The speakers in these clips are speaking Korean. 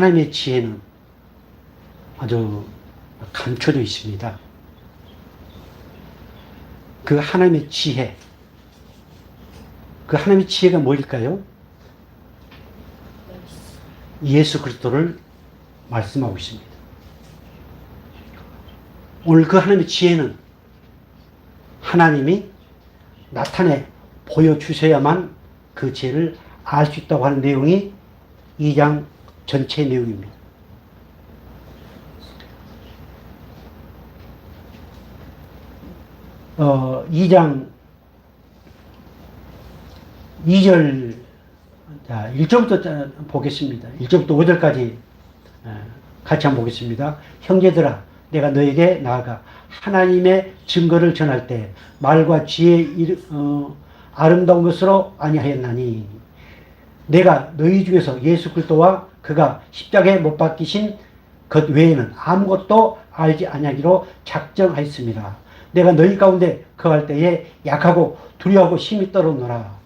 하나님의 지혜는 아주 감춰져 있습니다. 그 하나님의 지혜, 그 하나님의 지혜가 뭘까요? 예수 그리스도를 말씀하고 있습니다. 오늘 그 하나님의 지혜는 하나님이 나타내 보여주셔야만 그 지혜를 알 수 있다고 하는 내용이 2장 전체 내용입니다. 어, 2장 2절, 자, 1절부터 보겠습니다. 1절부터 5절까지 같이 한번 보겠습니다. 형제들아, 내가 너에게 나아가 하나님의 증거를 전할 때 말과 지혜 아름다운 것으로 아니하였나니 내가 너희 중에서 예수 그리스도와 그가 십자가에 못 박히신 것 외에는 아무것도 알지 아니하기로 작정하였습니다. 내가 너희 가운데 거할 때에 약하고 두려워하고 힘이 떨어오노라.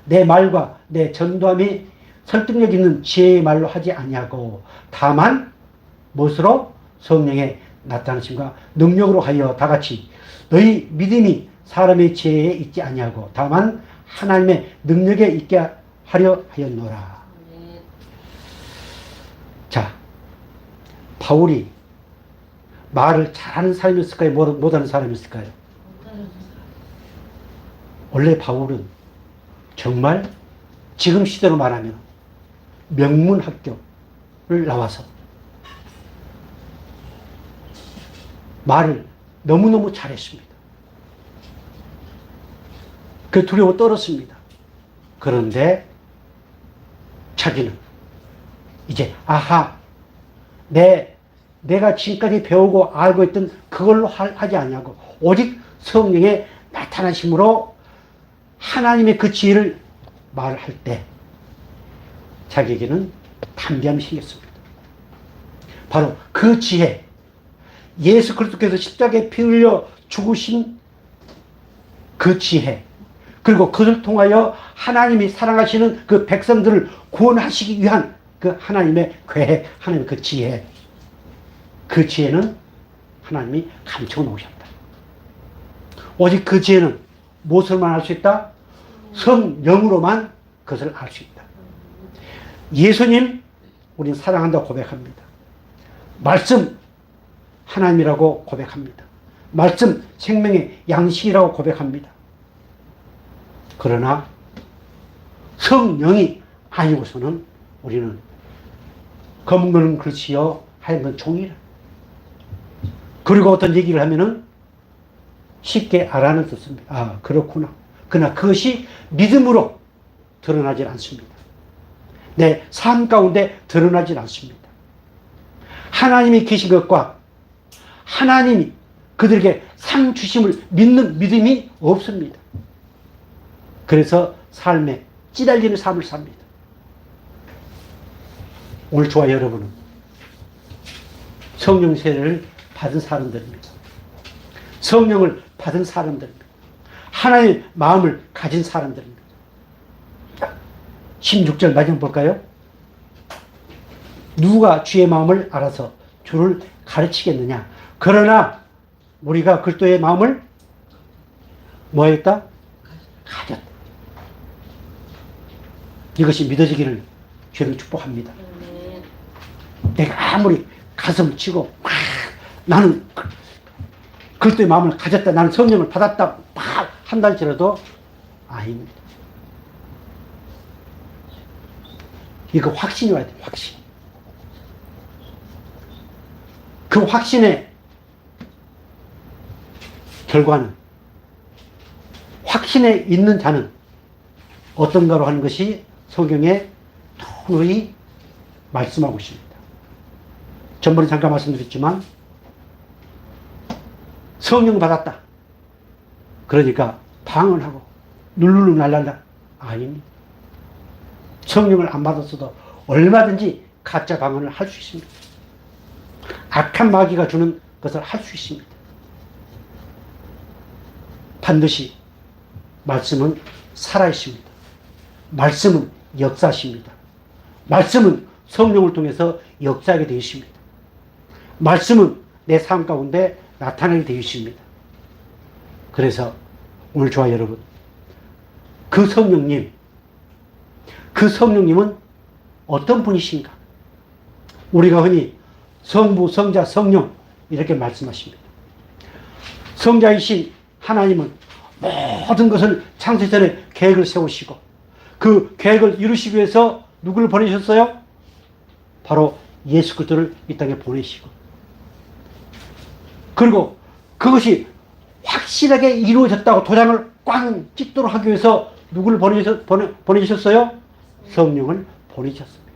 내 말과 내 전도함이 설득력 있는 지혜의 말로 하지 아니하고 다만 무엇으로? 성령의 나타나심과 능력으로 하여 다같이 너희 믿음이 사람의 지혜에 있지 아니하고 다만 하나님의 능력에 있게 하려 하였노라. 자, 바울이 말을 잘하는 사람이었을까요? 못하는 사람이었을까요? 원래 바울은 정말 지금 시대로 말하면 명문학교를 나와서 말을 너무너무 잘했습니다. 그 두려워 떨었습니다. 그런데 자기는 이제 내가 지금까지 배우고 알고 있던 그걸로 하지 아니하고 오직 성령의 나타나심으로 하나님의 그 지혜를 말할 때 자기에게는 담대함이 생겼습니다. 바로 그 지혜, 예수 그리스도께서 십자가에 피 흘려 죽으신 그 지혜, 그리고 그것을 통하여 하나님이 사랑하시는 그 백성들을 구원하시기 위한 그 하나님의 계획, 하나님의 그 지혜, 그 지혜는 하나님이 감춰 놓으셨다. 오직 그 지혜는 무엇을만 알 수 있다? 성령으로만 그것을 알 수 있다. 예수님 우리는 사랑한다고 고백합니다. 말씀 하나님이라고 고백합니다. 말씀 생명의 양식이라고 고백합니다. 그러나 성령이 아니고서는 우리는 검은 건 글씨요 하얀 건 종이라. 그리고 어떤 얘기를 하면은 쉽게 알아는 듣습니다. 아, 그렇구나. 그러나 그것이 믿음으로 드러나질 않습니다. 내 삶 가운데 드러나질 않습니다. 하나님이 계신 것과 하나님이 그들에게 상 주심을 믿는 믿음이 없습니다. 그래서 삶에 찌달리는 삶을 삽니다. 오늘 저와 여러분은 성령 세례를 받은 사람들입니다. 성령을 받은 사람들입니다. 하나님의 마음을 가진 사람들입니다. 16절 마지막 볼까요? 누가 주의 마음을 알아서 주를 가르치겠느냐. 그러나 우리가 그리스도의 마음을 뭐 했다? 가졌다. 이것이 믿어지기를 주님 축복합니다. 내가 아무리 가슴 치고 막 나는 그리스도의 마음을 가졌다, 나는 성령을 받았다 막 한다 할지라도 아닙니다. 이거 확신이 와야 돼요. 확신. 그 확신의 결과는 확신에 있는 자는 어떤가로 하는 것이 성경에 도무히 말씀하고 있습니다. 전번에 잠깐 말씀드렸지만 성령 받았다. 그러니까 방언하고 룰루루 날랄라. 아닙니다. 성령을 안 받았어도 얼마든지 가짜 방언을 할 수 있습니다. 악한 마귀가 주는 것을 할 수 있습니다. 반드시 말씀은 살아있습니다. 말씀은 역사십니다. 말씀은 성령을 통해서 역사하게 되어 있습니다. 말씀은 내 삶 가운데 나타나게 되어 있습니다. 그래서 오늘 저와 여러분, 그 성령님은 어떤 분이신가? 우리가 흔히 성부, 성자, 성령 이렇게 말씀하십니다. 성자이신 하나님은 모든 것을 창세 전에 계획을 세우시고 그 계획을 이루시기 위해서 누구를 보내셨어요? 바로 예수 그리스도를 이 땅에 보내시고, 그리고 그것이 확실하게 이루어졌다고 도장을 꽝 찍도록 하기 위해서 누구를 보내주셨어요? 성령을 보내셨습니다.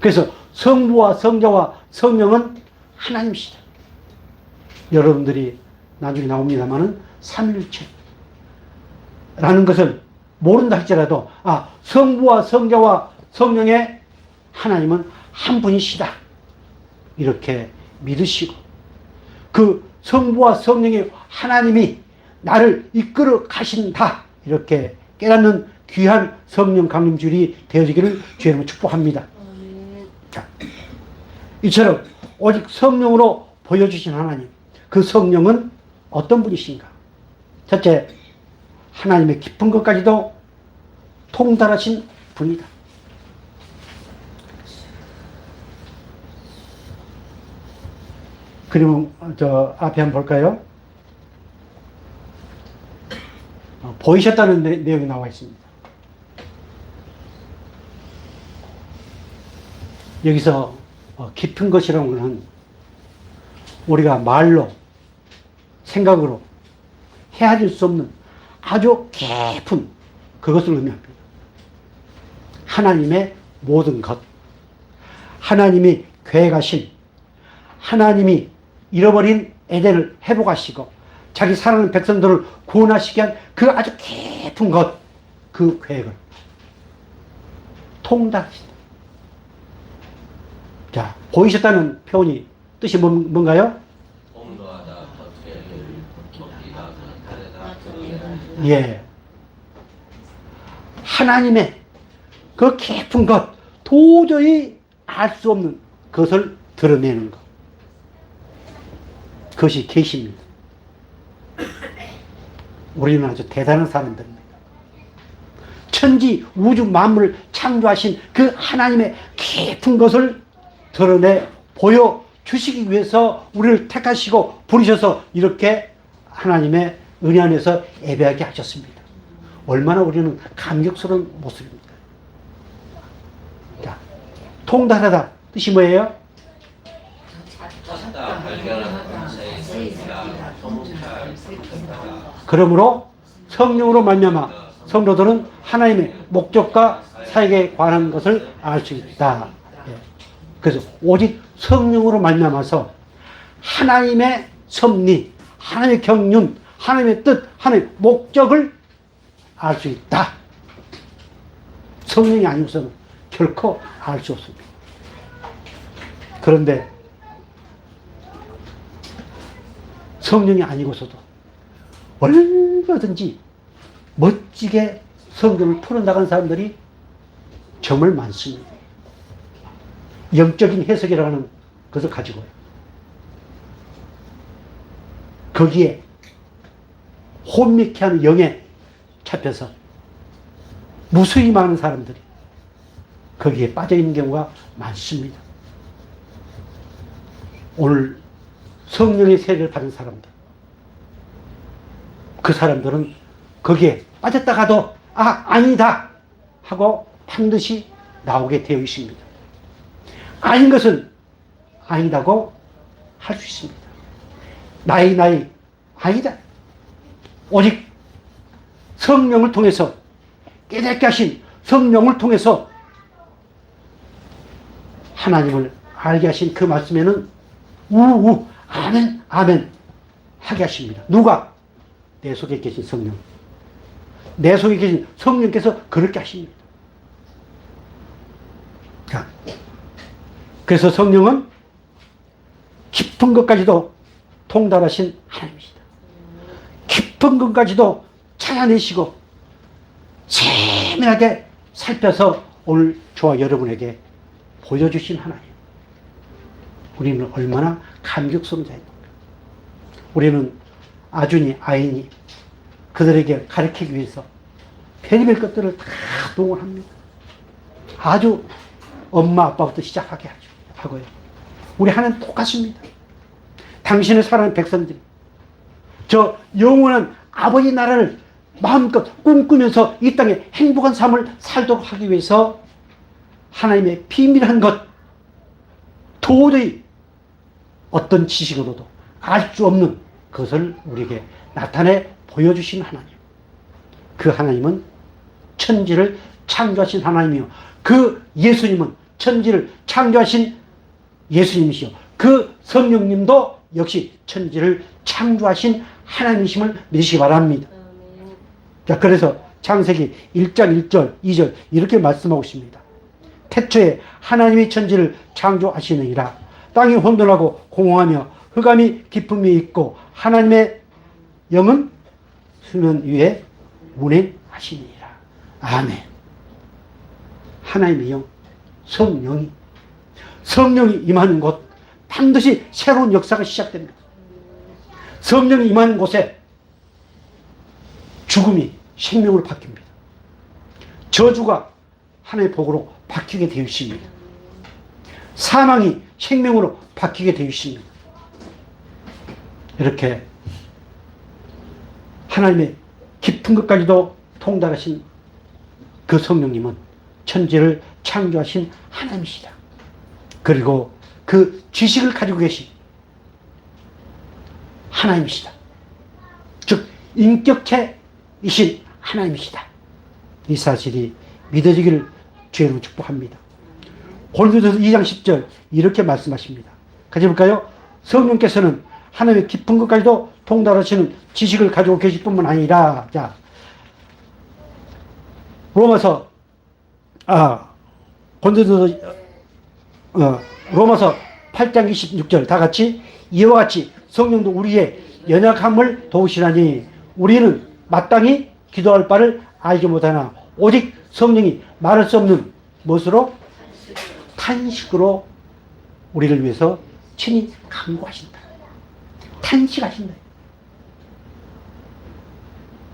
그래서 성부와 성자와 성령은 하나님이시다. 여러분들이 나중에 나옵니다만은 삼위일체라는 것을 모른다 할지라도, 성부와 성자와 성령의 하나님은 한 분이시다, 이렇게 믿으시고, 그 성부와 성령의 하나님이 나를 이끌어 가신다, 이렇게 깨닫는 귀한 성령 강림줄이 되어지기를 주의 이름으로 축복합니다. 자, 이처럼 오직 성령으로 보여주신 하나님, 그 성령은 어떤 분이신가? 첫째, 하나님의 깊은 것까지도 통달하신 분이다. 그리고 저 앞에 한번 볼까요? 보이셨다는 내용이 나와 있습니다. 여기서 깊은 것이라는 것은 우리가 말로, 생각으로 헤아릴 수 없는 아주 깊은 그것을 의미합니다. 하나님의 모든 것, 하나님이 계획하신, 하나님이 잃어버린 에덴을 회복하시고 자기 사랑하는 백성들을 구원하시게 한 그 아주 깊은 것, 그 계획을 통달하시다. 자, 보이셨다는 표현이 뜻이 뭔가요? 예. 하나님의 그 깊은 것, 도저히 알 수 없는 것을 드러내는 것. 그것이 계시입니다. 우리는 아주 대단한 사람들입니다. 천지, 우주, 만물을 창조하신 그 하나님의 깊은 것을 드러내 보여주시기 위해서 우리를 택하시고 부르셔서 이렇게 하나님의 은혜 안에서 예배하게 하셨습니다. 얼마나 우리는 감격스러운 모습입니다. 자, 통달하다 뜻이 뭐예요? 그러므로 성령으로 말미암아 성도들은 하나님의 목적과 사역에 관한 것을 알 수 있다. 그래서 오직 성령으로 말미암아서 하나님의 섭리, 하나님의 경륜, 하나님의 뜻, 하나님의 목적을 알 수 있다. 성령이 아니고서는 결코 알 수 없습니다. 그런데 성령이 아니고서도 얼마든지 멋지게 성경을 풀어나가는 사람들이 정말 많습니다. 영적인 해석이라고 하는 것을 가지고요. 거기에 혼미케 하는 영에 잡혀서 무수히 많은 사람들이 거기에 빠져있는 경우가 많습니다. 오늘 성령의 세례를 받은 사람들, 그 사람들은 거기에 빠졌다가도 아니다 하고 반드시 나오게 되어 있습니다. 아닌 것은 아니다고 할 수 있습니다. 나이 아니다. 오직 성령을 통해서, 깨닫게 하신 성령을 통해서 하나님을 알게 하신 그 말씀에는 아멘, 아멘 하게 하십니다. 누가? 내 속에 계신 성령. 내 속에 계신 성령께서 그렇게 하십니다. 자, 그래서 성령은 깊은 것까지도 통달하신 하나님이시다. 깊은 것까지도 찾아내시고 세밀하게 살펴서 오늘 저와 여러분에게 보여주신 하나님. 우리는 얼마나 감격스러운 자입니까? 우리는 아준이, 아인이 그들에게 가르치기 위해서 별의별 것들을 다 동원합니다. 아주 엄마, 아빠부터 시작하게 하고요. 우리 하나님 똑같습니다. 당신을 사랑하는 백성들, 저 영원한 아버지 나라를 마음껏 꿈꾸면서 이 땅에 행복한 삶을 살도록 하기 위해서 하나님의 비밀한 것, 도저히 어떤 지식으로도 알 수 없는 그것을 우리에게 나타내 보여주신 하나님. 그 하나님은 천지를 창조하신 하나님이요, 그 예수님은 천지를 창조하신 예수님이시요, 그 성령님도 역시 천지를 창조하신 하나님이심을 믿으시기 바랍니다. 자, 그래서 창세기 1장 1절 2절 이렇게 말씀하고 있습니다. 태초에 하나님이 천지를 창조하시느니라. 땅이 혼돈하고 공허하며 흑암이 깊음이 있고 하나님의 영은 수면 위에 운행하시니라. 아멘. 하나님의 영, 성령이 임하는 곳, 반드시 새로운 역사가 시작됩니다. 성령이 임하는 곳에 죽음이 생명으로 바뀝니다. 저주가 하나님의 복으로 바뀌게 되어 있습니다. 사망이 생명으로 바뀌게 되어 있습니다. 이렇게 하나님의 깊은 것까지도 통달하신 그 성령님은 천지를 창조하신 하나님이시다. 그리고 그 지식을 가지고 계신 하나님이시다. 즉 인격체이신 하나님이시다. 이 사실이 믿어지기를 주의로 축복합니다. 고린도전서 2장 10절 이렇게 말씀하십니다. 같이 볼까요? 성령께서는 하나님의 깊은 것까지도 통달하시는 지식을 가지고 계실 뿐만 아니라, 자, 로마서 8장 26절 다 같이, 이와 같이 성령도 우리의 연약함을 도우시나니 우리는 마땅히 기도할 바를 알지 못하나 오직 성령이 말할 수 없는 무엇으로? 탄식으로 우리를 위해서 친히 간구하신다. 탄식하신다.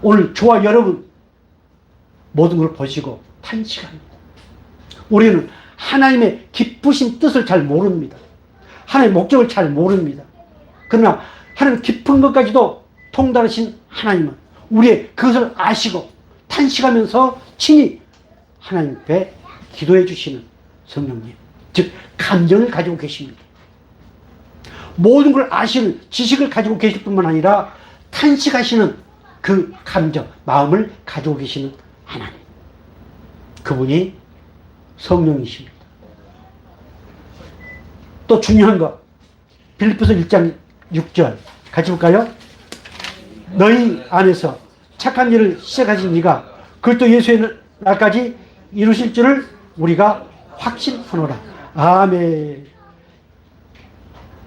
오늘 저와 여러분 모든 걸 보시고 탄식합니다. 우리는 하나님의 기쁘신 뜻을 잘 모릅니다. 하나님의 목적을 잘 모릅니다. 그러나 하나님 깊은 것까지도 통달하신 하나님은 우리의 그것을 아시고 탄식하면서 친히 하나님 앞에 기도해 주시는 성령님, 즉 감정을 가지고 계십니다. 모든 걸 아시는 지식을 가지고 계실 뿐만 아니라 탄식하시는 그 감정, 마음을 가지고 계시는 하나님, 그분이 성령이십니다. 또 중요한 거, 빌립보서 1장 6절 같이 볼까요? 너희 안에서 착한 일을 시작하신 이가 그리스도 예수의 날까지 이루실 줄을 우리가 확신하노라. 아멘.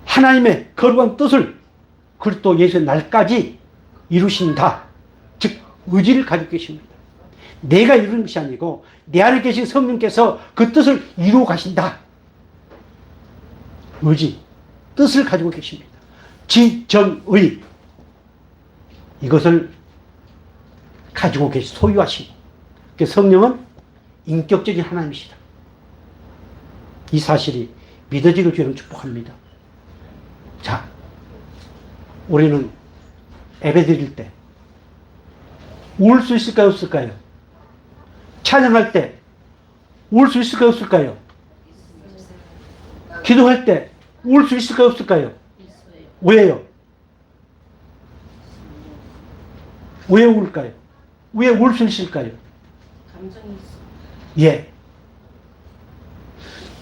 하나님의 거룩한 뜻을 그리스도 예수의 날까지 이루신다. 즉 의지를 가지고 계십니다. 내가 이루는 것이 아니고 내 안에 계신 성령께서 그 뜻을 이루어 가신다. 의지, 뜻을 가지고 계십니다. 지정의, 이것을 가지고 소유하시고, 성령은 인격적인 하나님이시다. 이 사실이 믿어지길 주는 축복합니다. 자, 우리는 예배 드릴 때 울 수 있을까요, 없을까요? 찬양할 때 울 수 있을까요, 없을까요? 기도할 때 울 수 있을까요, 없을까요? 왜요? 왜 울까요? 왜 울 수 있을까요? 감정이 있어. 예.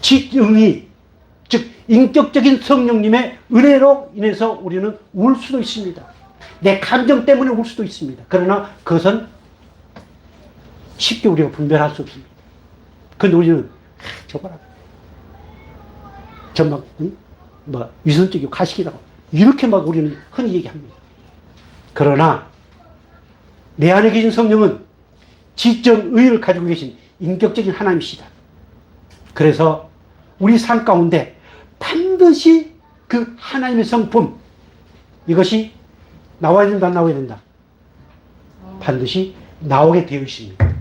지정이, 즉 인격적인 성령님의 은혜로 인해서 우리는 울 수도 있습니다. 내 감정 때문에 울 수도 있습니다. 그러나 그것은 쉽게 우리가 분별할 수 없습니다. 그런데 우리는 저 봐라, 저 막 위선적이고 가식이라고 이렇게 막 우리는 흔히 얘기합니다. 그러나 내 안에 계신 성령은 지정의를 가지고 계신 인격적인 하나님이시다. 그래서 우리 삶 가운데 반드시 그 하나님의 성품, 이것이 나와야 된다, 안 나와야 된다. 반드시 나오게 되어 있습니다.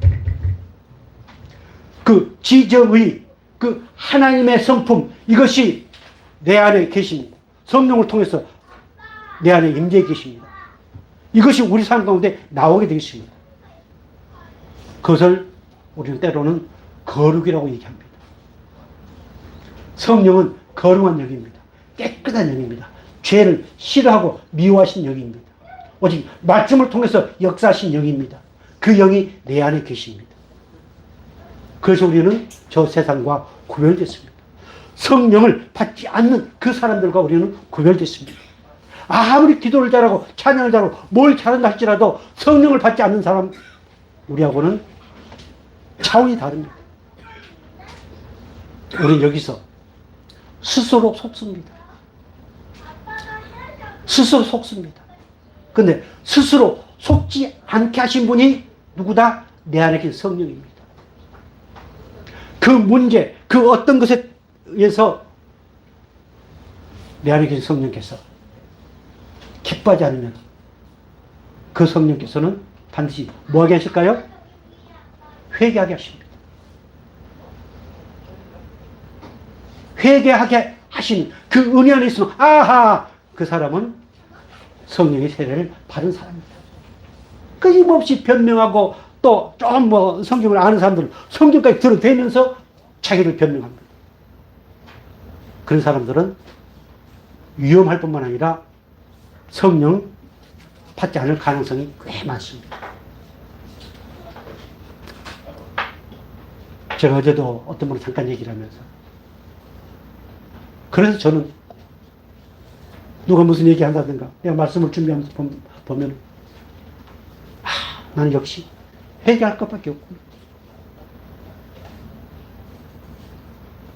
그 지정의, 그 하나님의 성품, 이것이 내 안에 계십니다. 성령을 통해서 내 안에 임재해 계십니다. 이것이 우리 삶 가운데 나오게 되어 있습니다. 그것을 우리는 때로는 거룩이라고 얘기합니다. 성령은 거룩한 영입니다. 깨끗한 영입니다. 죄를 싫어하고 미워하신 영입니다. 오직 말씀을 통해서 역사하신 영입니다. 그 영이 내 안에 계십니다. 그래서 우리는 저 세상과 구별됐습니다. 성령을 받지 않는 그 사람들과 우리는 구별됐습니다. 아무리 기도를 잘하고 찬양을 잘하고 뭘 잘한다 할지라도 성령을 받지 않는 사람, 우리하고는 차원이 다릅니다. 우리는 여기서 스스로 속습니다. 스스로 속습니다. 근데 스스로 속지 않게 하신 분이 누구다? 내 안에 계신 성령입니다. 그 문제, 그 어떤 것에 의해서 내 안에 계신 성령께서 기뻐하지 않으면 그 성령께서는 반드시 뭐하게 하실까요? 회개하게 하십니다. 회개하게 하신 그 은혜 안에 있으면 아하! 그 사람은 성령의 세례를 받은 사람입니다. 끊임없이 변명하고 또 좀 성경을 아는 사람들은 성경까지 들어대면서 자기를 변명합니다. 그런 사람들은 위험할 뿐만 아니라 성령 받지 않을 가능성이 꽤 많습니다. 제가 어제도 어떤 분이 잠깐 얘기를 하면서, 그래서 저는 누가 무슨 얘기 한다든가 내가 말씀을 준비하면서 보면 나는 역시 회개할 것밖에 없구나.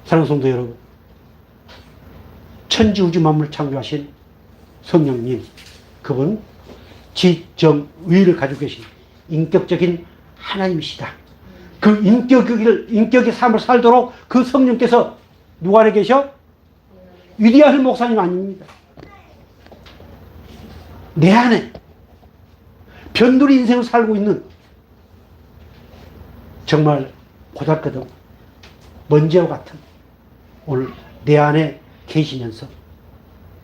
사랑하는 성도 여러분, 천지 우주 만물을 창조하신 성령님, 그분 지정의를 가지고 계신 인격적인 하나님이시다. 그 인격의 삶을 살도록 그 성령께서 누구 안에 계셔? 위대한 목사님 아닙니다. 내 안에 변두리 인생을 살고 있는 정말 보잘것없는 먼지와 같은 오늘 내 안에 계시면서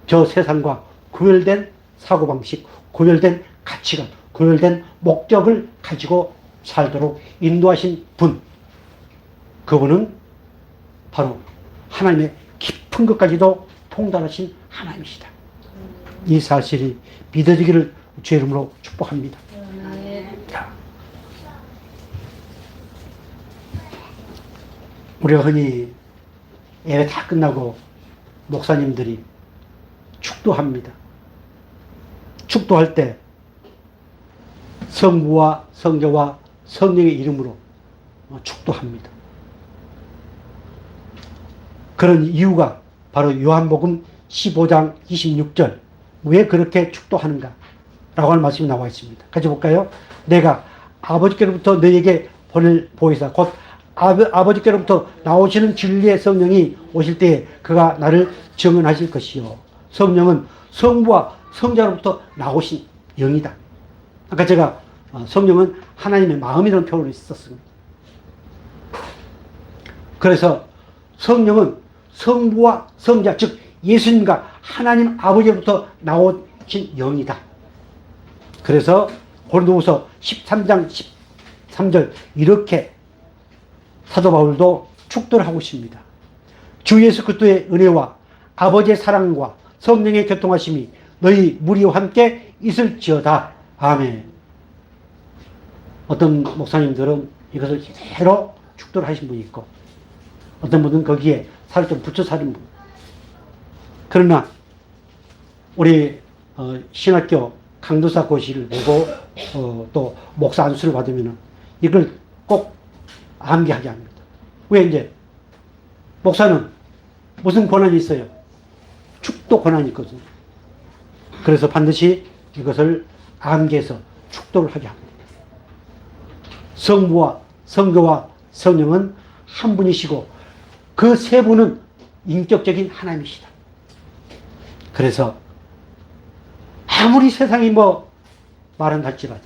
저 세상과 구별된 사고방식, 구별된 가치관, 구별된 목적을 가지고 살도록 인도하신 분, 그분은 바로 하나님의 깊은 것까지도 통달하신 하나님이시다. 이 사실이 믿어지기를 주의 이름으로 축복합니다. 자, 우리가 흔히 예배 다 끝나고 목사님들이 축도합니다. 축도할 때 성부와 성자와 성령의 이름으로 축도합니다. 그런 이유가 바로 요한복음 15장 26절, 왜 그렇게 축도하는가 라고 하는 말씀이 나와 있습니다. 같이 볼까요? 내가 아버지께로부터 너에게 보낼 보혜사 곧 아버지께로부터 나오시는 진리의 성령이 오실 때에 그가 나를 증언하실 것이요. 성령은 성부와 성자로부터 나오신 영이다. 아까 제가 성령은 하나님의 마음이라는 표현을 썼습니다. 그래서 성령은 성부와 성자, 즉 예수님과 하나님 아버지로부터 나오신 영이다. 그래서 고린도후서 13장 13절 이렇게 사도 바울도 축도를 하고 있습니다. 주 예수 그리스도의 은혜와 아버지의 사랑과 성령의 교통하심이 너희 무리와 함께 있을지어다. 아멘. 어떤 목사님들은 이것을 그대로 축도를 하신 분이 있고, 어떤 분은 거기에 살을 좀 붙여 사는 분. 그러나 우리 신학교 강도사 고시를 보고 또 목사 안수를 받으면 이걸 꼭 암기하게 합니다. 왜? 이제 목사는 무슨 권한이 있어요? 축도 권한이 있거든요. 그래서 반드시 이것을 암기해서 축도를 하게 합니다. 성부와 성교와 성령은 한 분이시고 그 세 분은 인격적인 하나님이시다. 그래서 아무리 세상이 뭐 말은 할지라도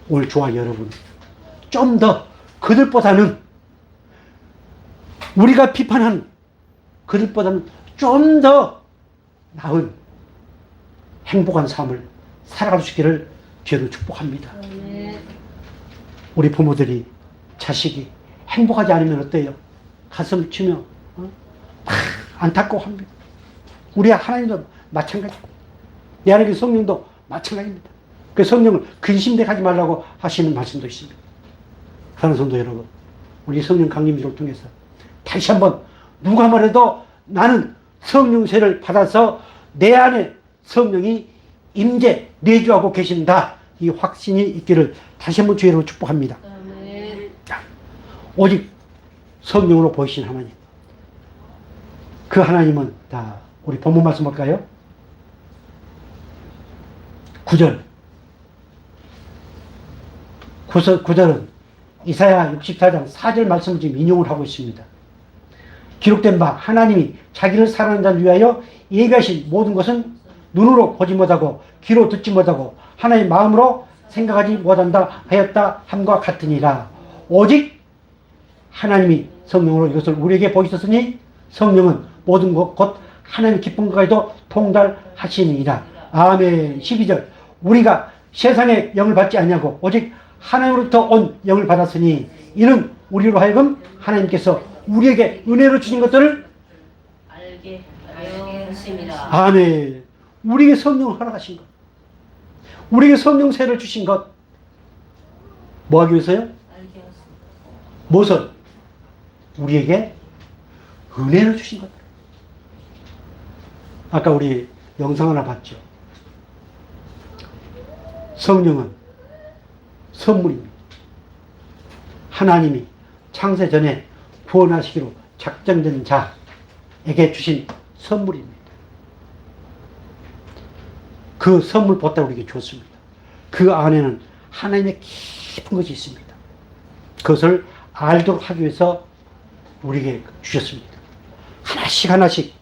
오늘 저와 여러분 좀 더 그들보다는 우리가 비판한 그들보다는 좀 더 나은 행복한 삶을 살아갈 수 있기를 주로 축복합니다. 우리 부모들이 자식이 행복하지 않으면 어때요? 가슴 치며 안타까워합니다. 우리 하나님도 마찬가지입니다. 내 안에 성령도 마찬가지입니다. 그 성령을 근심대 하지 말라고 하시는 말씀도 있습니다. 사랑하는 성도 여러분, 우리 성령 강림주를 통해서 다시 한번 누가 말해도 나는 성령세를 받아서 내 안에 성령이 임재 내주하고 계신다, 이 확신이 있기를 다시 한번 주의로 축복합니다. 자, 오직 성령으로 보이신 하나님, 그 하나님은 다 우리 본문 말씀 볼까요? 9절은 이사야 64장 4절 말씀을 지금 인용을 하고 있습니다. 기록된 바 하나님이 자기를 사랑하는 자를 위하여 예비하신 모든 것은 눈으로 보지 못하고 귀로 듣지 못하고 하나님 마음으로 생각하지 못한다 하였다 함과 같으니라. 오직 하나님이 성령으로 이것을 우리에게 보이셨으니 성령은 모든 것 곧 하나님 기쁜 것까지도 통달하시니라. 아멘. 12절 우리가 세상의 영을 받지 아니하고 오직 하나님으로부터 온 영을 받았으니 이는 우리로 하여금 하나님께서 우리에게 은혜로 주신 것들을 알게 하심이라. 아멘. 우리에게 성령을 허락하신 것, 우리에게 성령세를 주신 것, 뭐 하기 위해서요? 알게 하심. 무엇을? 우리에게 은혜를 주신 것. 아까 우리 영상 하나 봤죠. 성령은 선물입니다. 하나님이 창세 전에 구원하시기로 작정된 자에게 주신 선물입니다. 그 선물 보다 우리에게 줬습니다. 그 안에는 하나님의 깊은 것이 있습니다. 그것을 알도록 하기 위해서 우리에게 주셨습니다. 하나씩 하나씩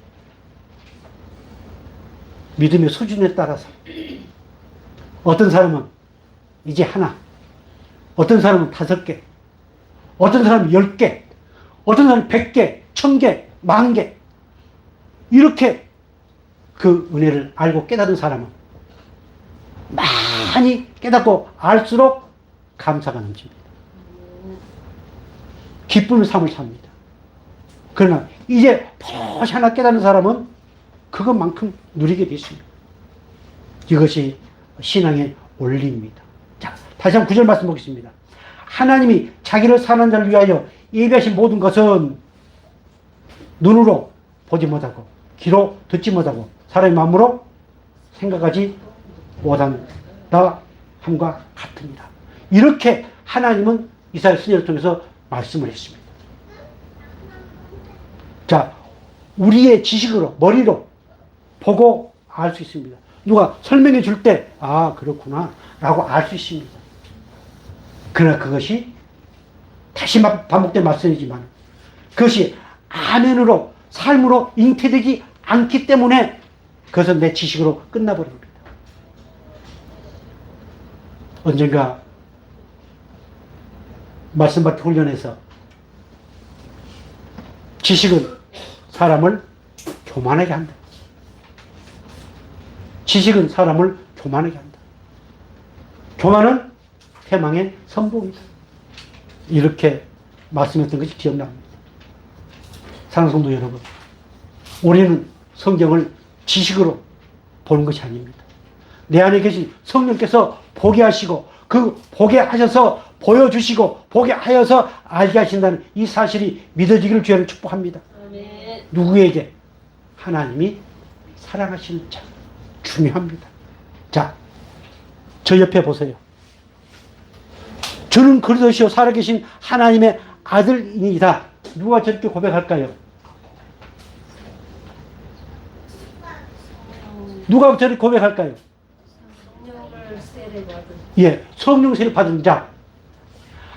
믿음의 수준에 따라서 어떤 사람은 이제 하나, 어떤 사람은 5개, 어떤 사람은 10개, 어떤 사람은 100개, 1000개, 10,000개, 이렇게 그 은혜를 알고 깨달은 사람은 많이 깨닫고 알수록 감사가 넘칩니다. 기쁨의 삶을 삽니다. 그러나 이제 무엇이 하나 깨닫는 사람은 그것만큼 누리게 됐습니다. 이것이 신앙의 원리입니다. 자, 다시 한번 9절 말씀 보겠습니다. 하나님이 자기를 사랑하는 자를 위하여 예비하신 모든 것은 눈으로 보지 못하고 귀로 듣지 못하고 사람의 마음으로 생각하지 못한다 함과 같으니라. 이렇게 하나님은 이사야 선지자를 통해서 말씀을 했습니다. 자, 우리의 지식으로, 머리로 보고 알 수 있습니다. 누가 설명해 줄 때, 아, 그렇구나, 라고 알 수 있습니다. 그러나 그것이, 다시 반복된 말씀이지만, 그것이 아멘으로, 삶으로 잉태되지 않기 때문에 그것은 내 지식으로 끝나버립니다. 언젠가 말씀받기 훈련에서 지식은 사람을 교만하게 한다. 지식은 사람을 교만하게 한다. 교만은 패망의 선봉이다. 이렇게 말씀했던 것이 기억납니다. 사랑하는 성도 여러분, 우리는 성경을 지식으로 보는 것이 아닙니다. 내 안에 계신 성령께서 보게 하시고 그 보게 하셔서 보여주시고 보게 하여서 알게 하신다는 이 사실이 믿어지기를 주의를 축복합니다. 아멘. 누구에게? 하나님이 사랑하시는 자. 중요합니다. 자, 저 옆에 보세요. 저는 그리스도시요 살아계신 하나님의 아들이다. 누가 저렇게 고백할까요? 누가 저렇게 고백할까요? 성령을 세례받은. 예, 성령 세례 받은 자.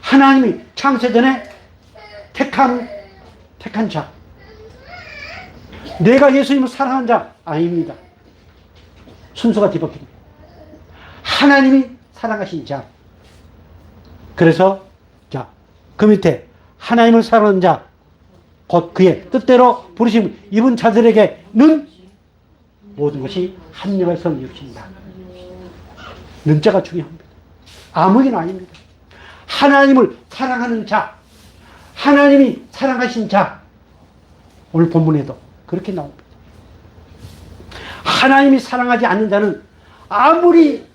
하나님이 창세전에 택한 택한 자. 내가 예수님을 사랑한 자 아닙니다. 순서가 뒤바뀝니다. 하나님이 사랑하신 자. 그래서 자, 그 밑에 하나님을 사랑하는 자, 곧 그의 뜻대로 부르심 입은 자들에게는 모든 것이 합력해서 이루어진다. 는자가 중요합니다. 아무개는 아닙니다. 하나님을 사랑하는 자, 하나님이 사랑하신 자, 오늘 본문에도 그렇게 나옵니다. 하나님이 사랑하지 않는 자는 아무리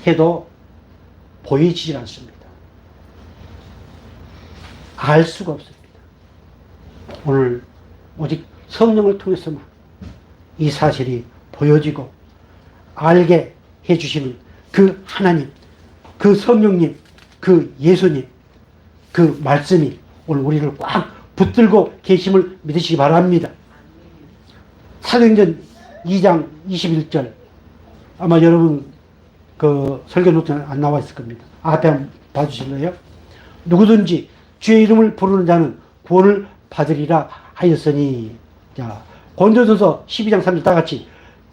해도 보이지 않습니다. 알 수가 없습니다. 오늘 오직 성령을 통해서만 이 사실이 보여지고 알게 해주시는 그 하나님, 그 성령님, 그 예수님, 그 말씀이 오늘 우리를 꽉 붙들고 계심을 믿으시기 바랍니다. 사도행전 2장 21절 아마 여러분 그 설교 노트에 안 나와 있을 겁니다. 앞에 한번 봐주실래요? 누구든지 주의 이름을 부르는 자는 구원을 받으리라 하였으니. 자, 고린도전서 12장 3절 다 같이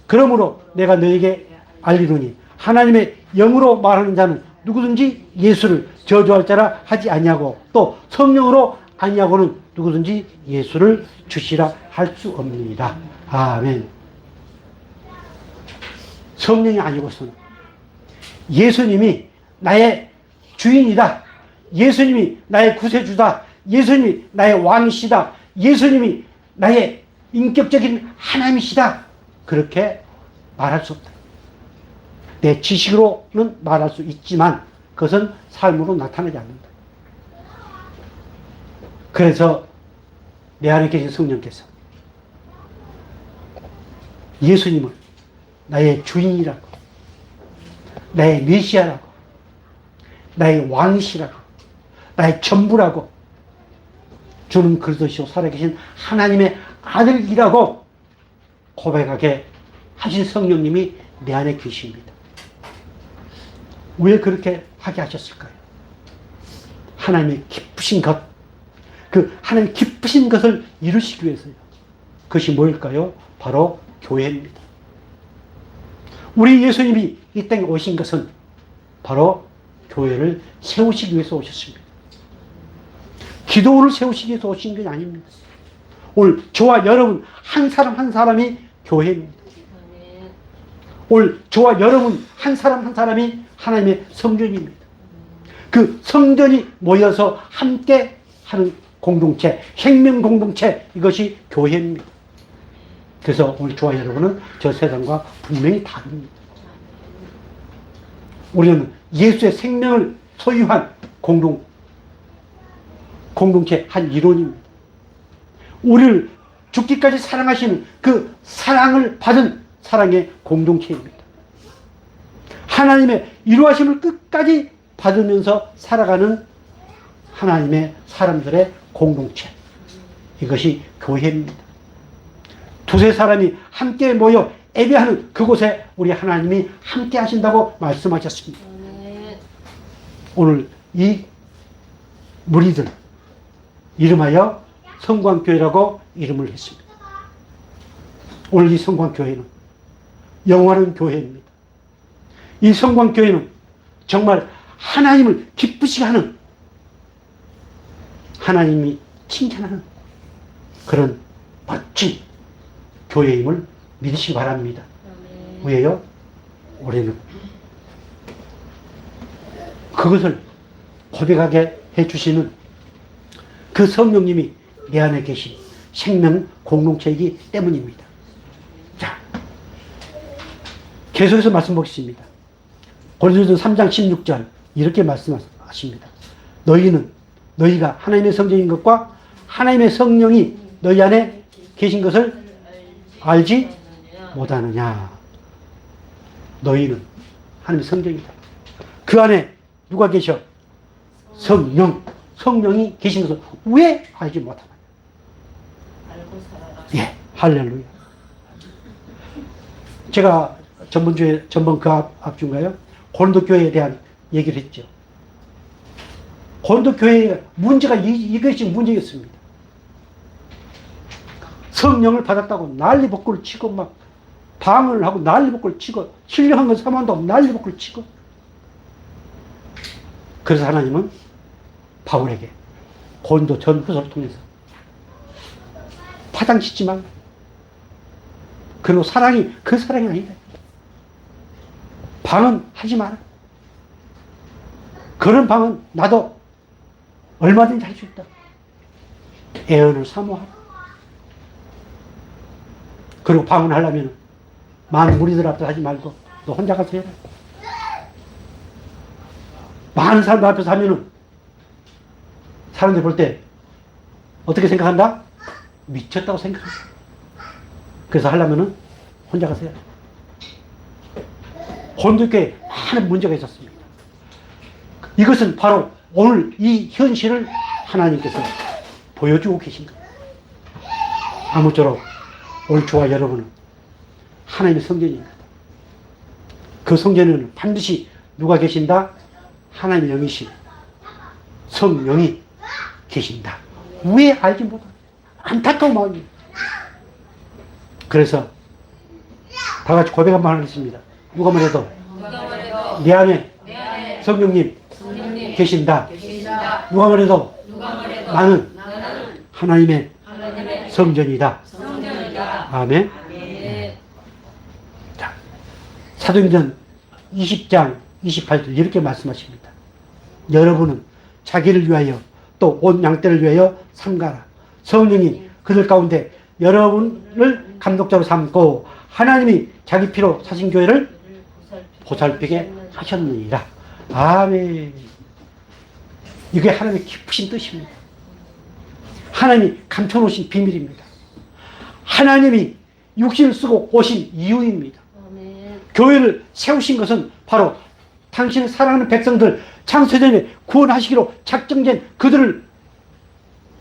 그러므로 내가 너에게 알리노니 하나님의 영으로 말하는 자는 누구든지 예수를 저주할 자라 하지 아니하고 또 성령으로 아니하고는 누구든지 예수를 주시라 할 수 없느니라. 아멘. 성령이 아니고서는 예수님이 나의 주인이다. 예수님이 나의 구세주다. 예수님이 나의 왕이시다. 예수님이 나의 인격적인 하나님이시다. 그렇게 말할 수 없다. 내 지식으로는 말할 수 있지만 그것은 삶으로 나타나지 않는다. 그래서 내 안에 계신 성령께서 예수님을 나의 주인이라고, 나의 메시아라고, 나의 왕이시라고, 나의 전부라고, 주는 그리스도시요 살아계신 하나님의 아들이라고 고백하게 하신 성령님이 내 안에 계십니다. 왜 그렇게 하게 하셨을까요? 하나님의 기쁘신 것, 그 하나님 기쁘신 것을 이루시기 위해서요. 그것이 뭘까요? 바로 교회입니다. 우리 예수님이 이 땅에 오신 것은 바로 교회를 세우시기 위해서 오셨습니다. 기도를 세우시기 위해서 오신 게 아닙니다. 오늘 저와 여러분 한 사람 한 사람이 교회입니다. 오늘 저와 여러분 한 사람 한 사람이 하나님의 성전입니다. 그 성전이 모여서 함께 하는 공동체, 생명 공동체, 이것이 교회입니다. 그래서 오늘 저와 여러분은 저 세상과 분명히 다릅니다. 우리는 예수의 생명을 소유한 공동체 한 일원입니다. 우리를 죽기까지 사랑하시는 그 사랑을 받은 사랑의 공동체입니다. 하나님의 이루하심을 끝까지 받으면서 살아가는 하나님의 사람들의 공동체. 이것이 교회입니다. 두세 사람이 함께 모여 예배하는 그곳에 우리 하나님이 함께 하신다고 말씀하셨습니다. 오늘 이 무리들 이름하여 성광교회라고 이름을 했습니다. 오늘 이 성광교회는 영원한 교회입니다. 이 성광교회는 정말 하나님을 기쁘시게 하는, 하나님이 칭찬하는 그런 멋진 교회임을 믿으시기 바랍니다. 왜요? 우리는 그것을 고백하게 해주시는 그 성령님이 내 안에 계신 생명 공동체이기 때문입니다. 자, 계속해서 말씀 보겠습니다. 고린도전서 3장 16절 이렇게 말씀하십니다. 너희가 하나님의 성전인 것과 하나님의 성령이 너희 안에 계신 것을 알지 못하느냐. 너희는 하나님의 성전이다. 그 안에 누가 계셔? 성령이 계신 것을 왜 알지 못하느냐. 알고 살아라. 예, 할렐루야. 제가 전번 그 앞주인가요? 고린도 교회에 대한 얘기를 했죠. 고린도 교회의 문제가 이것이 문제였습니다. 성령을 받았다고 난리복구를 치고 막 방언을 하고 난리복구를 치고 신령한 건 사모한다고 난리복구를 치고, 그래서 하나님은 바울에게 고린도 전후서를 통해서 파당치지 말라. 그리고 사랑이 그 사랑이 아니다. 방언하지 마라. 그런 방언 나도 얼마든지 할 수 있다. 애언을 사모하라. 그리고 방언하려면 많은 무리들 앞에서 하지 말고 너 혼자 가서 해라. 많은 사람들 앞에서 하면은 사람들이 볼 때 어떻게 생각한다? 미쳤다고 생각한다. 그래서 하려면은 혼자 가서 해라. 고린도교회에 많은 문제가 있었습니다. 이것은 바로 오늘 이 현실을 하나님께서 보여주고 계신 거예요. 아무쪼록 오늘 저와 여러분은 하나님의 성전입니다. 그 성전에는 반드시 누가 계신다? 하나님의 영이신 성령이 계신다. 왜 알지 못하고 안타까운 마음입니다. 그래서 다 같이 고백 한번 하겠습니다. 누가 말해도 내 안에 성령님 계신다. 누가 말해도 나는 하나님의 성전이다. 아멘. 자, 사도행전 20장 28절 이렇게 말씀하십니다. 여러분은 자기를 위하여 또 온 양떼를 위하여 삼가라. 성령이 그들 가운데 여러분을 감독자로 삼고 하나님이 자기 피로 사신 교회를 보살피게 하셨느니라. 아멘. 이게 하나님의 깊으신 뜻입니다. 하나님이 감춰놓으신 비밀입니다. 하나님이 육신을 쓰고 오신 이유입니다. 교회를 세우신 것은 바로 당신을 사랑하는 백성들 창세전에 구원하시기로 작정된 그들을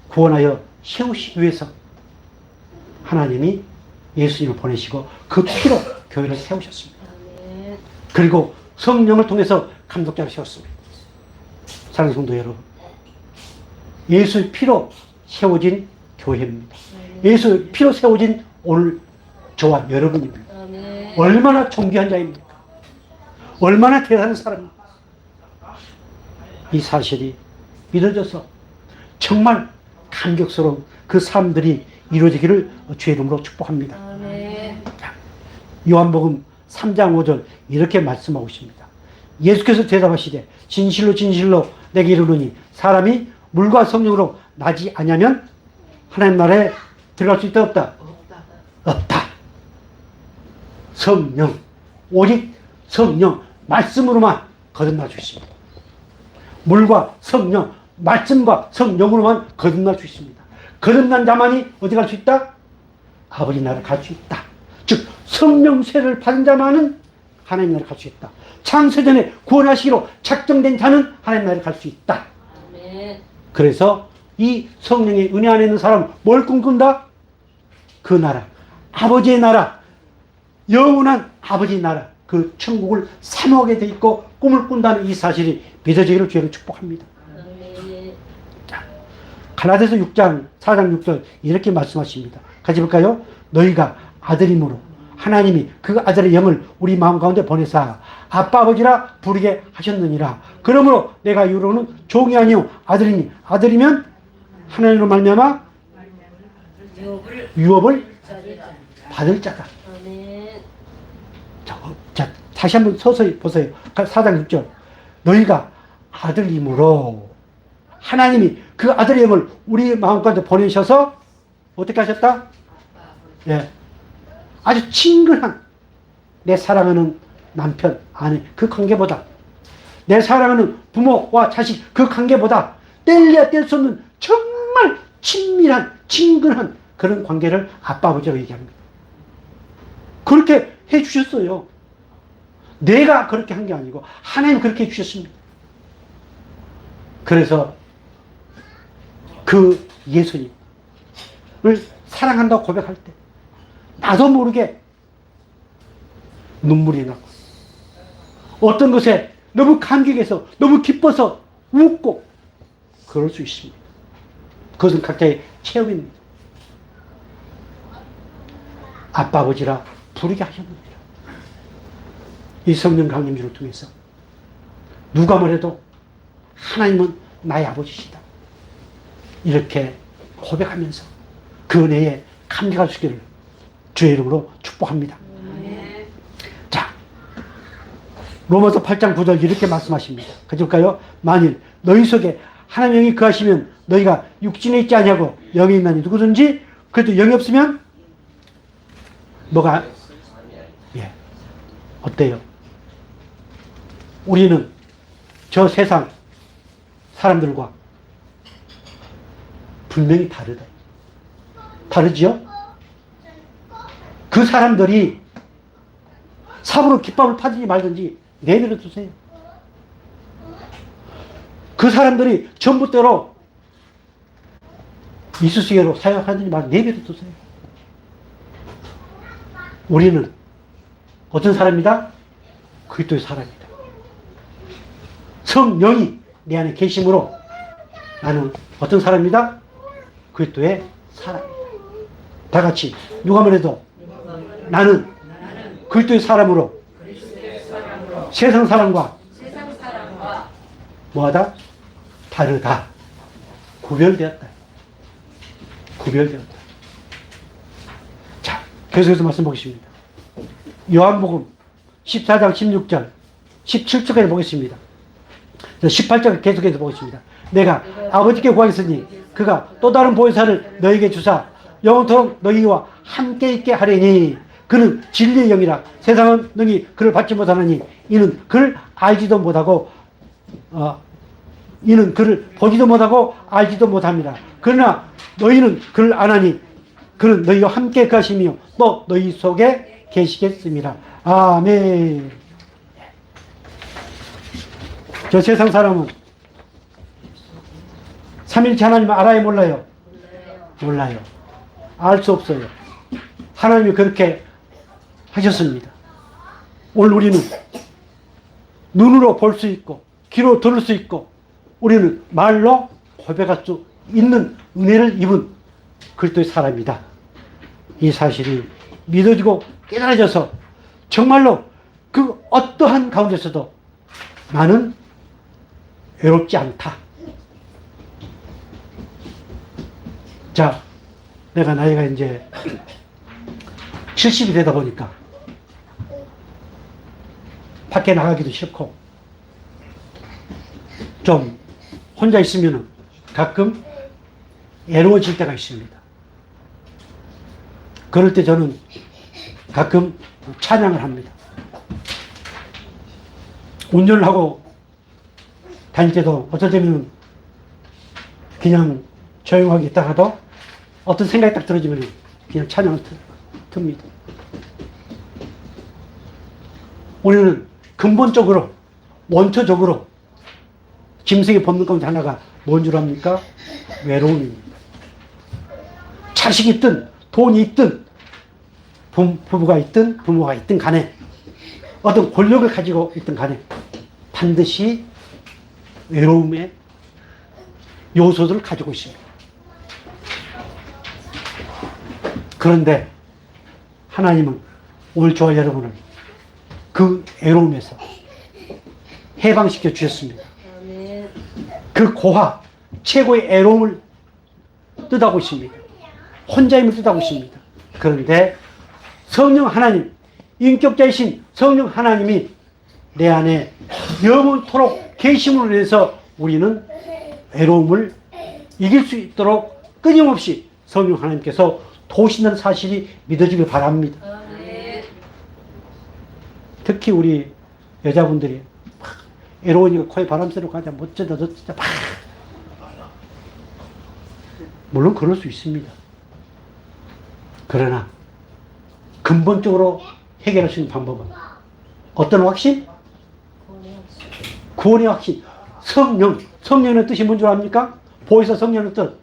구원하여 세우시기 위해서 하나님이 예수님을 보내시고 그 피로 교회를 세우셨습니다. 그리고 성령을 통해서 감독자를 세웠습니다. 사랑하는 성도 여러분, 예수의 피로 세워진 교회입니다. 예수의 피로 세워진 오늘 저와 여러분입니다. 얼마나 존귀한 자입니까? 얼마나 대단한 사람입니까? 이 사실이 믿어져서 정말 감격스러운 그 삶들이 이루어지기를 주의 이름으로 축복합니다. 요한복음 3장 5절 이렇게 말씀하고 있습니다. 예수께서 대답하시되 진실로 진실로 내게 이르노니 사람이 물과 성령으로 나지 아니하면 하나님 나라에 들어갈 수 있다 없다? 없다. 성령, 오직 성령 말씀으로만 거듭날 수 있습니다. 물과 성령, 말씀과 성령으로만 거듭날 수 있습니다. 거듭난 자만이 어디 갈 수 있다? 아버지 나라에 갈 수 있다. 즉 성령세를 받은 자만은 하나님 나라에 갈 수 있다. 창세전에 구원하시기로 작정된 자는 하나님 나라에 갈 수 있다. 그래서 이 성령의 은혜 안에 있는 사람은 뭘 꿈꾼다? 그 나라, 아버지의 나라, 영원한 아버지의 나라, 그 천국을 사모하게 돼 있고 꿈을 꾼다는 이 사실이 믿어지기를 주의를 축복합니다. 자, 갈라디아서 6장 4장 6절 이렇게 말씀하십니다. 같이 볼까요? 너희가 아들임으로 하나님이 그 아들의 영을 우리 마음 가운데 보내사 아빠 아버지라 부르게 하셨느니라. 그러므로 내가 이후로는 종이 아니요 아들이니 아들이면 하나님으로 말미암아 유업을 받을 자다. 자, 다시 한번 서서히 보세요. 4장 6절. 너희가 아들임으로 하나님이 그 아들의 영을 우리 마음 가운데 보내셔서 어떻게 하셨다? 예. 아주 친근한 내 사랑하는 남편, 아내 그 관계보다 내 사랑하는 부모와 자식 그 관계보다 뗄래야 뗄 수 없는 정말 친밀한 친근한 그런 관계를 아빠 아버지라고 얘기합니다. 그렇게 해주셨어요. 내가 그렇게 한 게 아니고 하나님 그렇게 해주셨습니다. 그래서 그 예수님을 사랑한다고 고백할 때 나도 모르게 눈물이 나고 어떤 것에 너무 감격해서 너무 기뻐서 웃고 그럴 수 있습니다. 그것은 각자의 체험입니다. 아빠 아버지라 부르게 하셨습니다. 이 성령 강림주를 통해서 누가 뭐래도 하나님은 나의 아버지시다. 이렇게 고백하면서 그 은혜에 감격할 수 있기를 주의 이름으로 축복합니다. 자, 로마서 8장 9절 이렇게 말씀하십니다. 가져볼까요? 만일 너희 속에 하나님의 영이 거하시면 너희가 육신에 있지 아니하고 영에 있나니 누구든지 그래도 영이 없으면 뭐가 예 어때요? 우리는 저 세상 사람들과 분명히 다르다. 다르지요? 그 사람들이 사부로 깃밥을 파든지 말든지 내버려 두세요. 그 사람들이 전부대로 이수수계로 사역하든지 말든지 내버려 두세요. 우리는 어떤 사람이다? 그리스도의 사람이다. 성령이 내 안에 계심으로 나는 어떤 사람이다? 그리스도의 사람이다. 다 같이 누가 말해도 나는 그리스도의 사람으로 세상 사람과 뭐하다? 다르다. 구별되었다. 구별되었다. 자, 계속해서 말씀 보겠습니다. 요한복음 14장 16절 17절까지 보겠습니다. 18절 계속해서 보겠습니다. 내가 아버지께 구하겠으니 그가 또 다른 보혜사를 너에게 주사 영원토록 너희와 함께 있게 하리니 그는 진리의 영이라 세상은 능히 그를 받지 못하느니 이는 그를 알지도 못하고 이는 그를 보지도 못하고 알지도 못합니다. 그러나 너희는 그를 아나니 그는 너희와 함께 가시며 또 너희 속에 계시겠습니다. 아멘. 저 세상 사람은 삼일체 하나님 알아요, 몰라요? 몰라요. 알 수 없어요. 하나님이 그렇게 하셨습니다. 오늘 우리는 눈으로 볼 수 있고 귀로 들을 수 있고 우리는 말로 고백할 수 있는 은혜를 입은 그리스도의 사람이다. 이 사실이 믿어지고 깨달아져서 정말로 그 어떠한 가운데서도 나는 외롭지 않다. 자, 내가 나이가 이제 70이 되다 보니까 밖에 나가기도 싫고 좀 혼자 있으면 가끔 외로워질 때가 있습니다. 그럴 때 저는 가끔 찬양을 합니다. 운전을 하고 다닐 때도 어떨 때는 그냥 조용하게 있다가도 어떤 생각이 딱 들어지면 그냥 찬양을 틉니다. 우리는 근본적으로 원초적으로 짐승의 본능 가운데 하나가 뭔 줄 압니까? 외로움입니다. 자식이 있든 돈이 있든 부부가 있든 부모가 있든 간에 어떤 권력을 가지고 있든 간에 반드시 외로움의 요소들을 가지고 있습니다. 그런데 하나님은 오늘 저와 여러분을 그 외로움에서 해방시켜 주셨습니다. 그 고화, 최고의 외로움을 뜻하고 있습니다. 혼자임을 뜻하고 있습니다. 그런데 성령 하나님, 인격자이신 성령 하나님이 내 안에 영원토록 계심으로 인해서 우리는 외로움을 이길 수 있도록 끊임없이 성령 하나님께서 도우신다는 사실이 믿어지길 바랍니다. 특히 우리 여자분들이 막 외로우니까 코에 바람 쐬러 가자, 멋져다, 멋져다, 막. 물론 그럴 수 있습니다. 그러나 근본적으로 해결할 수 있는 방법은 어떤 확신? 구원의 확신. 성령. 성령의 뜻이 뭔 줄 압니까? 보혜사 성령의 뜻.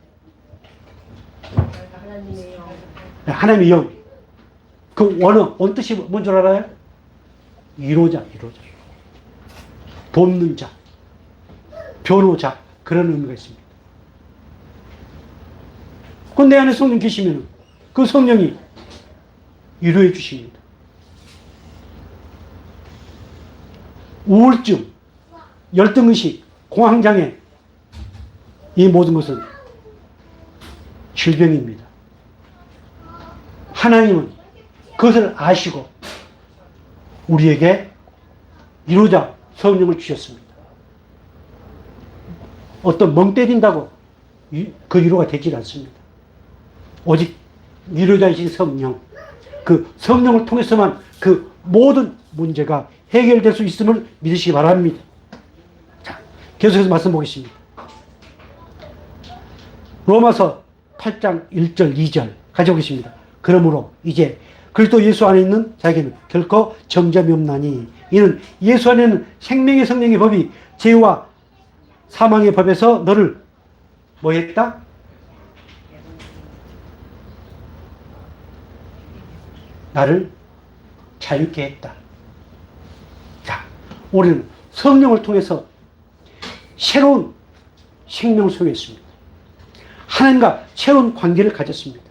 하나님의 영. 그 원 뜻이 뭔 줄 알아요? 위로자. 돕는 자. 변호자. 그런 의미가 있습니다. 그 내 안에 성령 계시면 그 성령이 위로해 주십니다. 우울증, 열등의식, 공황장애, 이 모든 것은 질병입니다. 하나님은 그것을 아시고 우리에게 위로자 성령을 주셨습니다. 어떤 멍 때린다고 그 위로가 되질 않습니다. 오직 위로자이신 성령, 그 성령을 통해서만 그 모든 문제가 해결될 수 있음을 믿으시기 바랍니다. 자, 계속해서 말씀 보겠습니다. 로마서 8장 1절 2절 가져오겠습니다. 그러므로 이제 그리스도 예수 안에 있는 자에게는 결코 정죄함이 없나니 이는 예수 안에는 생명의 성령의 법이 죄와 사망의 법에서 너를 뭐 했다? 나를 자유케 했다. 자, 우리는 성령을 통해서 새로운 생명을 소유했습니다. 하나님과 새로운 관계를 가졌습니다.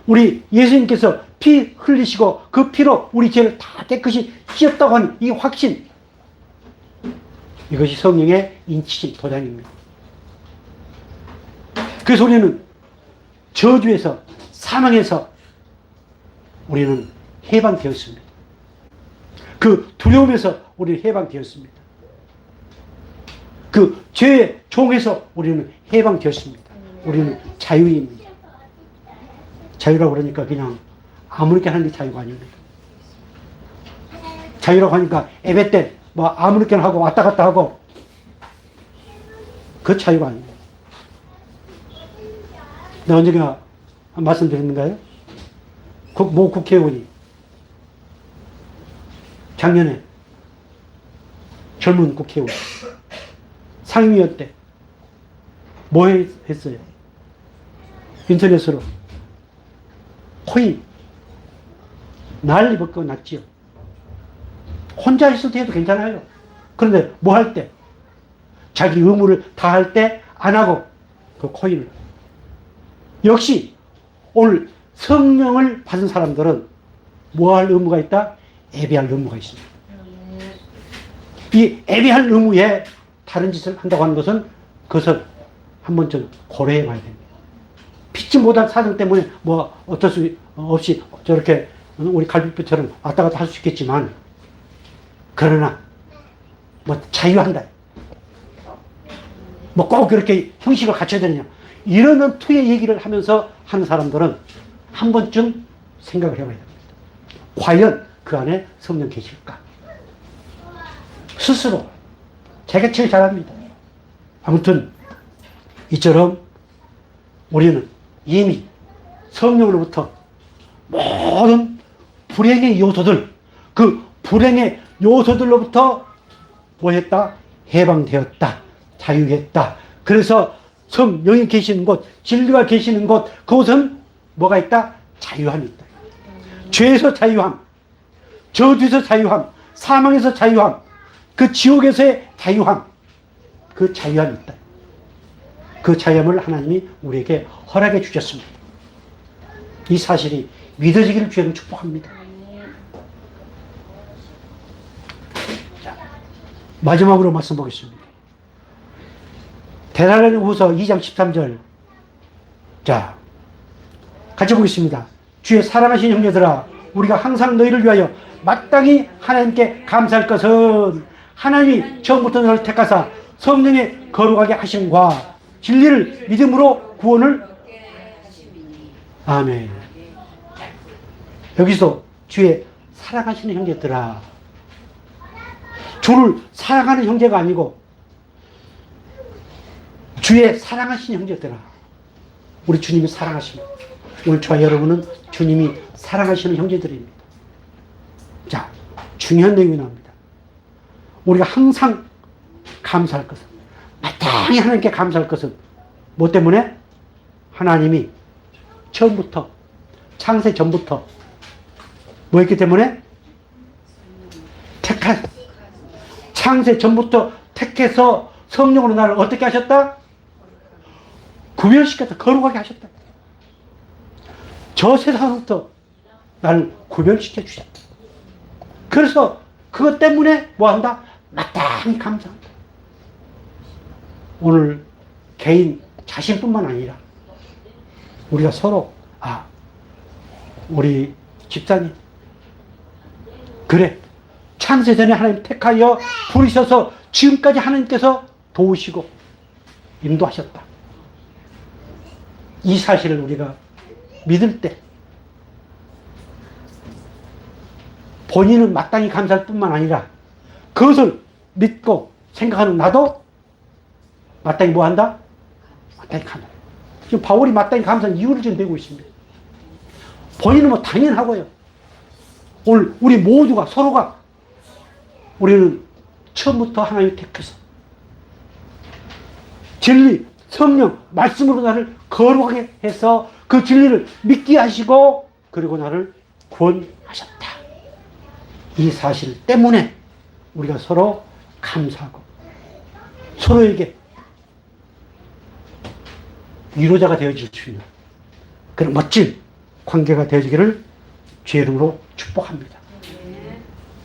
우리 예수님께서 피 흘리시고 그 피로 우리 죄를 다 깨끗이 씻었다고 하는 이 확신, 이것이 성령의 인치신 도장입니다. 그래서 우리는 저주에서 사망에서 우리는 해방되었습니다. 그 두려움에서 우리는 해방되었습니다. 그 죄의 종에서 우리는 해방되었습니다. 우리는 자유입니다. 자유라고 그러니까 그냥 아무렇게 하는 게 자유가 아닙니다. 자유라고 하니까 예배 때 뭐 아무렇게나 하고 왔다 갔다 하고 그 자유가 아닙니다. 내가 언젠가 말씀드렸는가요? 모 국회의원이 작년에 젊은 국회의원 상임위원 때 뭐 했어요? 인터넷으로 코인 난리 벗고 났지요. 혼자 있을 때도 괜찮아요. 그런데 뭐 할 때, 자기 의무를 다 할 때 안 하고 그 코인을. 역시 오늘 성령을 받은 사람들은 뭐 할 의무가 있다? 예배할 의무가 있습니다. 이 예배할 의무에 다른 짓을 한다고 하는 것은 그것을 한 번쯤 고려해 봐야 됩니다. 피치 못한 사정 때문에 뭐 어쩔 수 없이 저렇게 우리 갈비뼈처럼 왔다 갔다 할 수 있겠지만, 그러나 뭐 자유한다, 뭐 꼭 그렇게 형식을 갖춰야 되느냐, 이런 투의 얘기를 하면서 하는 사람들은 한 번쯤 생각을 해봐야 됩니다. 과연 그 안에 성령 계실까? 스스로 제가 제일 잘합니다. 아무튼 이처럼 우리는 이미 성령으로부터 모든 불행의 요소들, 그 불행의 요소들로부터 뭐 했다? 해방되었다. 자유했다. 그래서 성령이 계시는 곳, 진리가 계시는 곳, 그곳은 뭐가 있다? 자유함이 있다. 죄에서 자유함, 저주에서 자유함, 사망에서 자유함, 그 지옥에서의 자유함, 그 자유함이 있다. 그 자유함을 하나님이 우리에게 허락해 주셨습니다. 이 사실이 믿어지기를 주여는 축복합니다. 자, 마지막으로 말씀 보겠습니다. 데살로니가후서 2장 13절. 자, 같이 보겠습니다. 주의 사랑하신 형제들아, 우리가 항상 너희를 위하여 마땅히 하나님께 감사할 것은 하나님이 처음부터 너를 택하사 성령의 거룩하게 하심과 진리를 믿음으로 구원을. 아멘. 여기서 주의 사랑하시는 형제들아, 주를 사랑하는 형제가 아니고 주의 사랑하시는 형제들아, 우리 주님이 사랑하십니다. 오늘 저와 여러분은 주님이 사랑하시는 형제들입니다. 자, 중요한 내용이 나옵니다. 우리가 항상 감사할 것은, 마땅히 하나님께 감사할 것은 뭐 때문에? 하나님이 처음부터, 창세 전부터 뭐 했기 때문에? 창세 전부터 택해서 성령으로 나를 어떻게 하셨다? 구별시켰다. 거룩하게 하셨다. 저 세상으로부터 나를 구별시켜 주셨다. 그래서 그것 때문에 뭐 한다? 마땅히 감사한다. 오늘 개인 자신뿐만 아니라 우리가 서로 우리 집사님 그래 창세전에 하나님 택하여 부르셔서 지금까지 하나님께서 도우시고 인도하셨다. 이 사실을 우리가 믿을 때 본인은 마땅히 감사할 뿐만 아니라 그것을 믿고 생각하는 나도 마땅히 뭐 한다? 마땅히 감사. 지금 바울이 마땅히 감사한 이유를 지금 내고 있습니다. 본인은 뭐 당연하고요. 오늘 우리 모두가 서로가 우리는 처음부터 하나님 택해서 진리, 성령, 말씀으로 나를 거룩하게 해서 그 진리를 믿게 하시고 그리고 나를 구원하셨다. 이 사실 때문에 우리가 서로 감사하고 서로에게 위로자가 되어질 수 있는 그런 멋진 관계가 되어지기를 주의 이름으로 축복합니다.